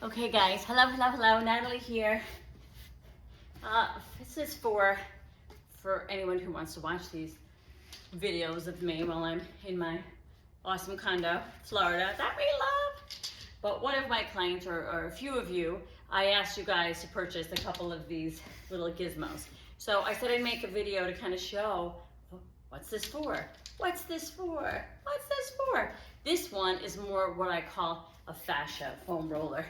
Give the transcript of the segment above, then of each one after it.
Okay guys, hello, Natalie here. This is for anyone who wants to watch these videos of me while I'm in my awesome condo, Florida, that we love. But one of my clients, or a few of you, I asked you guys to purchase a couple of these little gizmos. So I said I'd make a video to kind of show, what's this for? What's this for? What's this for? This one is more what I call a fascia foam roller.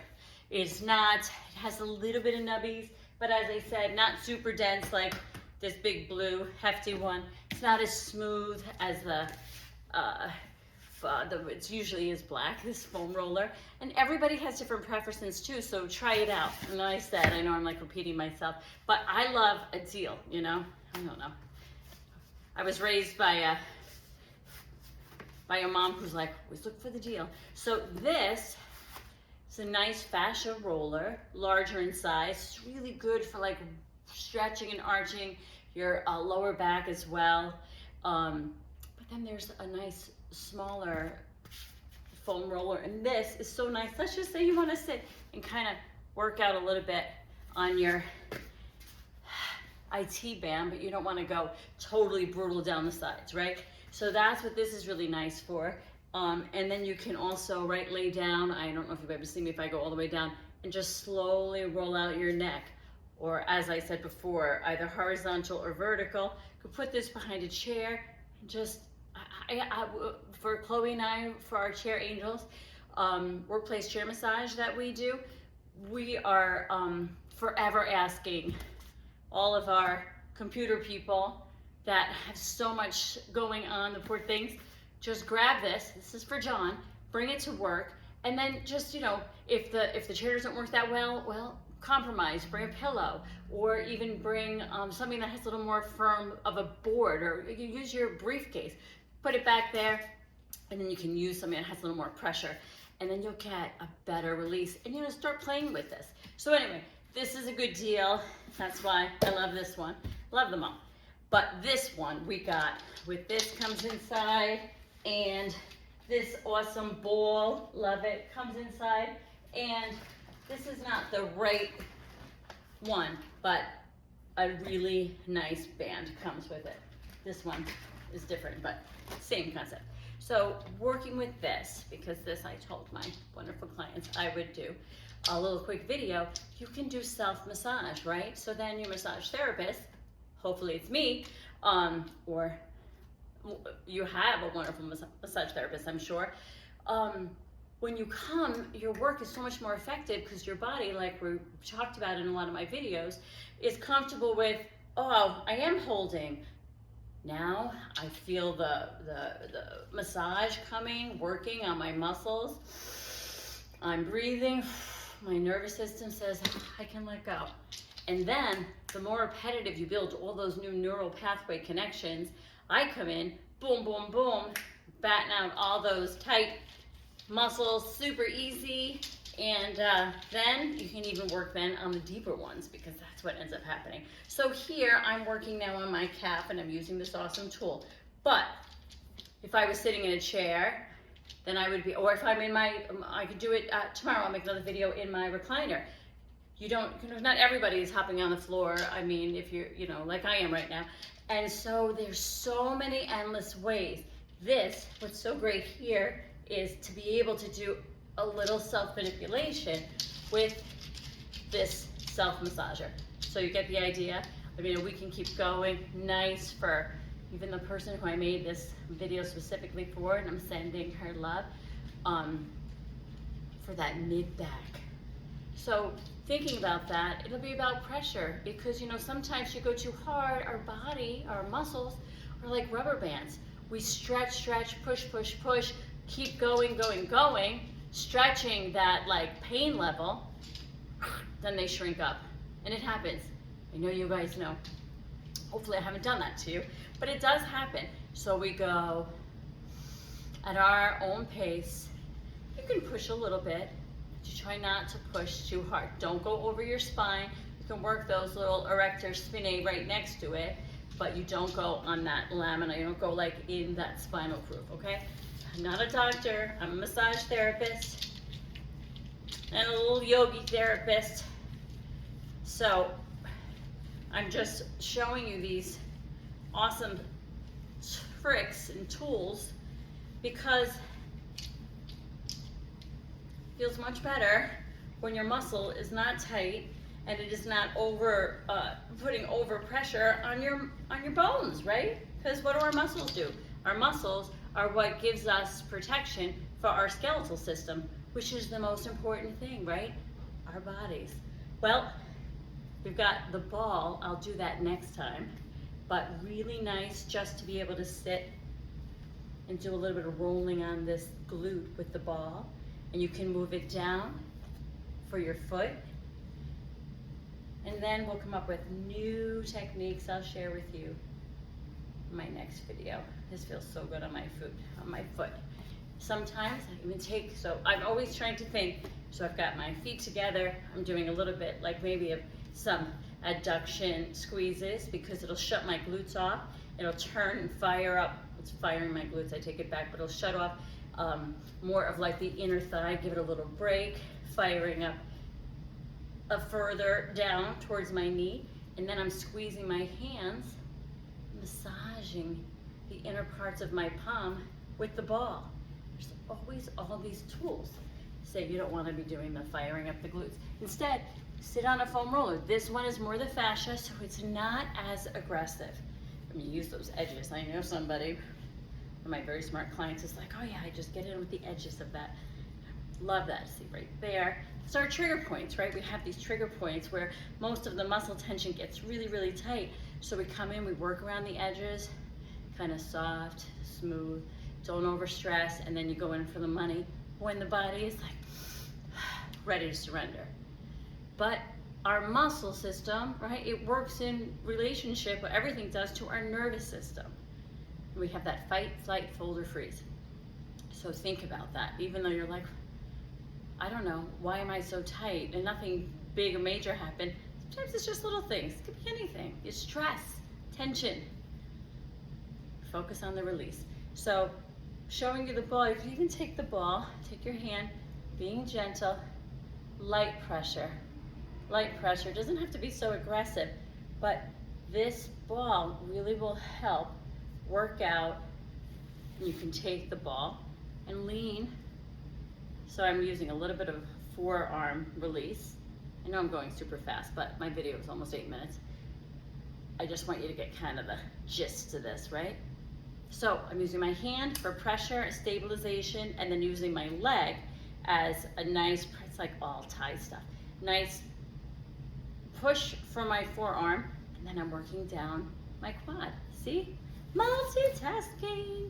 It's not, it has a little bit of nubbies, but as I said, not super dense like this big blue hefty one. It's not as smooth as it usually is black, this foam roller. And everybody has different preferences too, so try it out. And like I said, I know I'm like repeating myself, but I love a deal, you know? I don't know. I was raised by a mom who's like, always look for the deal. So this is a nice fascia roller, larger in size. It's really good for like stretching and arching your lower back as well. But then there's a nice smaller foam roller, and this is so nice. Let's just say you want to sit and kind of work out a little bit on your IT band, but you don't want to go totally brutal down the sides, right? So that's what this is really nice for. And then you can also lay down. I don't know if you've ever seen me if I go all the way down and just slowly roll out your neck. Or as I said before, either horizontal or vertical. You could put this behind a chair and just, for Chloe and I, for our chair angels, workplace chair massage that we do, we are forever asking all of our computer people that have so much going on, the poor things, just grab this. This is for John. Bring it to work, and then just, you know, if the chair doesn't work that well, compromise. Bring a pillow, or even bring something that has a little more firm of a board, or you can use your briefcase. Put it back there, and then you can use something that has a little more pressure, and then you'll get a better release. And you know, start playing with this. So anyway, this is a good deal. That's why I love this one. Love them all. But this one we got with this comes inside, and this awesome ball, love it, comes inside. And this is not the right one, but a really nice band comes with it. This one is different, but same concept. So working with this, because this I told my wonderful clients I would do a little quick video, you can do self-massage, right? So then your massage therapist, hopefully it's me, or you have a wonderful massage therapist, I'm sure. When you come, your work is so much more effective because your body, like we talked about in a lot of my videos, is comfortable with, oh, I am holding. Now I feel the massage coming, working on my muscles. I'm breathing. My nervous system says I can let go. And then the more repetitive you build all those new neural pathway connections, I come in, boom, boom, boom, batten out all those tight muscles, super easy. And then you can even work then on the deeper ones, because that's what ends up happening. So here I'm working now on my calf, and I'm using this awesome tool. But if I was sitting in a chair, then I would be, or if I'm in my, I could do it tomorrow. I'll make another video in my recliner. You don't, not everybody is hopping on the floor. I mean, if you're, you know, like I am right now. And so there's so many endless ways. This, what's so great here is to be able to do a little self-manipulation with this self-massager. So you get the idea. I mean, we can keep going. Nice for even the person who I made this video specifically for, and I'm sending her love, for that mid-back. So thinking about that, it'll be about pressure, because you know, sometimes you go too hard, our body, our muscles are like rubber bands. We stretch, push, keep going, stretching that like pain level, then they shrink up. And it happens. I know you guys know. Hopefully I haven't done that to you, but it does happen. So we go at our own pace. You can push a little bit, but you try not to push too hard. Don't go over your spine. You can work those little erector spinae right next to it, but you don't go on that lamina. You don't go like in that spinal groove, okay? I'm not a doctor, I'm a massage therapist. and a little yogi therapist. So I'm just showing you these awesome tricks and tools because it feels much better when your muscle is not tight and it is not putting over pressure on your bones, right? Because what do our muscles do? Our muscles are what gives us protection for our skeletal system, which is the most important thing, right? Our bodies. Well, we've got the ball. I'll do that next time. But really nice just to be able to sit and do a little bit of rolling on this glute with the ball. And you can move it down for your foot. And then we'll come up with new techniques I'll share with you in my next video. This feels so good on my foot. Sometimes I even take, so I'm always trying to think, so I've got my feet together, I'm doing a little bit like maybe some adduction squeezes because it'll shut my glutes off. It'll turn and fire up. It's firing my glutes, I take it back, but it'll shut off more of like the inner thigh, give it a little break, firing up further down towards my knee. And then I'm squeezing my hands, massaging the inner parts of my palm with the ball. There's always all these tools. Say you don't want to be doing the firing up the glutes. Instead, sit on a foam roller. This one is more the fascia, so it's not as aggressive. I mean, use those edges. I know somebody, one of my very smart clients is like, oh yeah, I just get in with the edges of that. Love that. See right there. It's our trigger points, right? We have these trigger points where most of the muscle tension gets really, really tight. So we come in, we work around the edges, kind of soft, smooth, don't overstress, and then you go in for the money when the body is like ready to surrender. But our muscle system, right, it works in relationship, what everything does to our nervous system. We have that fight, flight, fold, or freeze. So think about that. Even though you're like, I don't know, why am I so tight? And nothing big or major happened. Sometimes it's just little things. It could be anything. It's stress, tension. Focus on the release. So showing you the ball, you can even take the ball, take your hand, being gentle, light pressure. Light pressure doesn't have to be so aggressive, but this ball really will help work out. You can take the ball and lean. So I'm using a little bit of forearm release. I know I'm going super fast, but my video is almost 8 minutes. I just want you to get kind of the gist to this, right? So I'm using my hand for pressure, stabilization, and then using my leg as a nice, it's like all Thai stuff, nice push for my forearm, and then I'm working down my quad. See? Multitasking.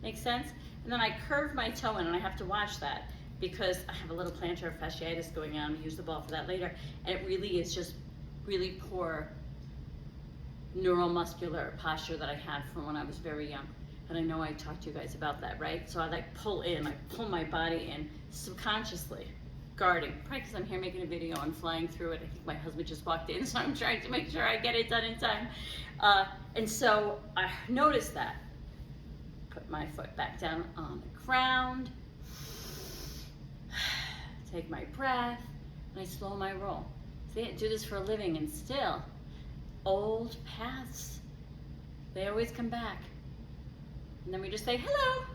Makes sense? And then I curve my toe in, and I have to watch that because I have a little plantar fasciitis going on. We'll use the ball for that later. And it really is just really poor neuromuscular posture that I had from when I was very young. And I know I talked to you guys about that, right? So I like pull my body in subconsciously, guarding. Probably because I'm here making a video and flying through it. I think my husband just walked in, so I'm trying to make sure I get it done in time. And so I noticed that. Put my foot back down on the ground. Take my breath, and I slow my roll. See, I do this for a living, and still, old paths, they always come back. And then we just say, hello.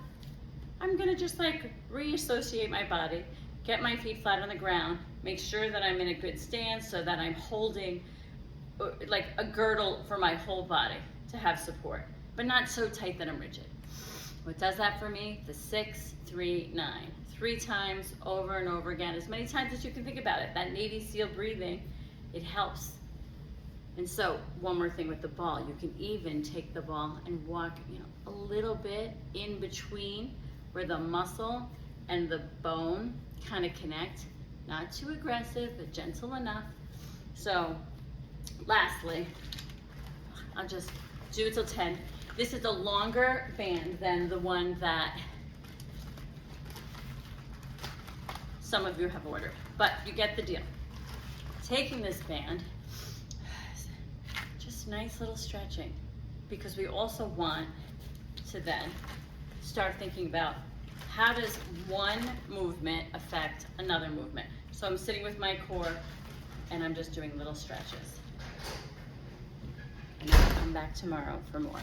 I'm gonna just like reassociate my body, get my feet flat on the ground, make sure that I'm in a good stance so that I'm holding like a girdle for my whole body to have support, but not so tight that I'm rigid. What does that for me? The 6, 3, 9. 3 times over and over again, as many times as you can think about it. That Navy SEAL breathing, it helps. And so one more thing with the ball, you can even take the ball and walk, a little bit in between where the muscle and the bone kind of connect. Not too aggressive, but gentle enough. So lastly, I'll just do it till 10. This is a longer band than the one that some of you have ordered, but you get the deal. Taking this band, just nice little stretching, because we also want to then start thinking about how does one movement affect another movement. So I'm sitting with my core and I'm just doing little stretches. And I'll come back tomorrow for more.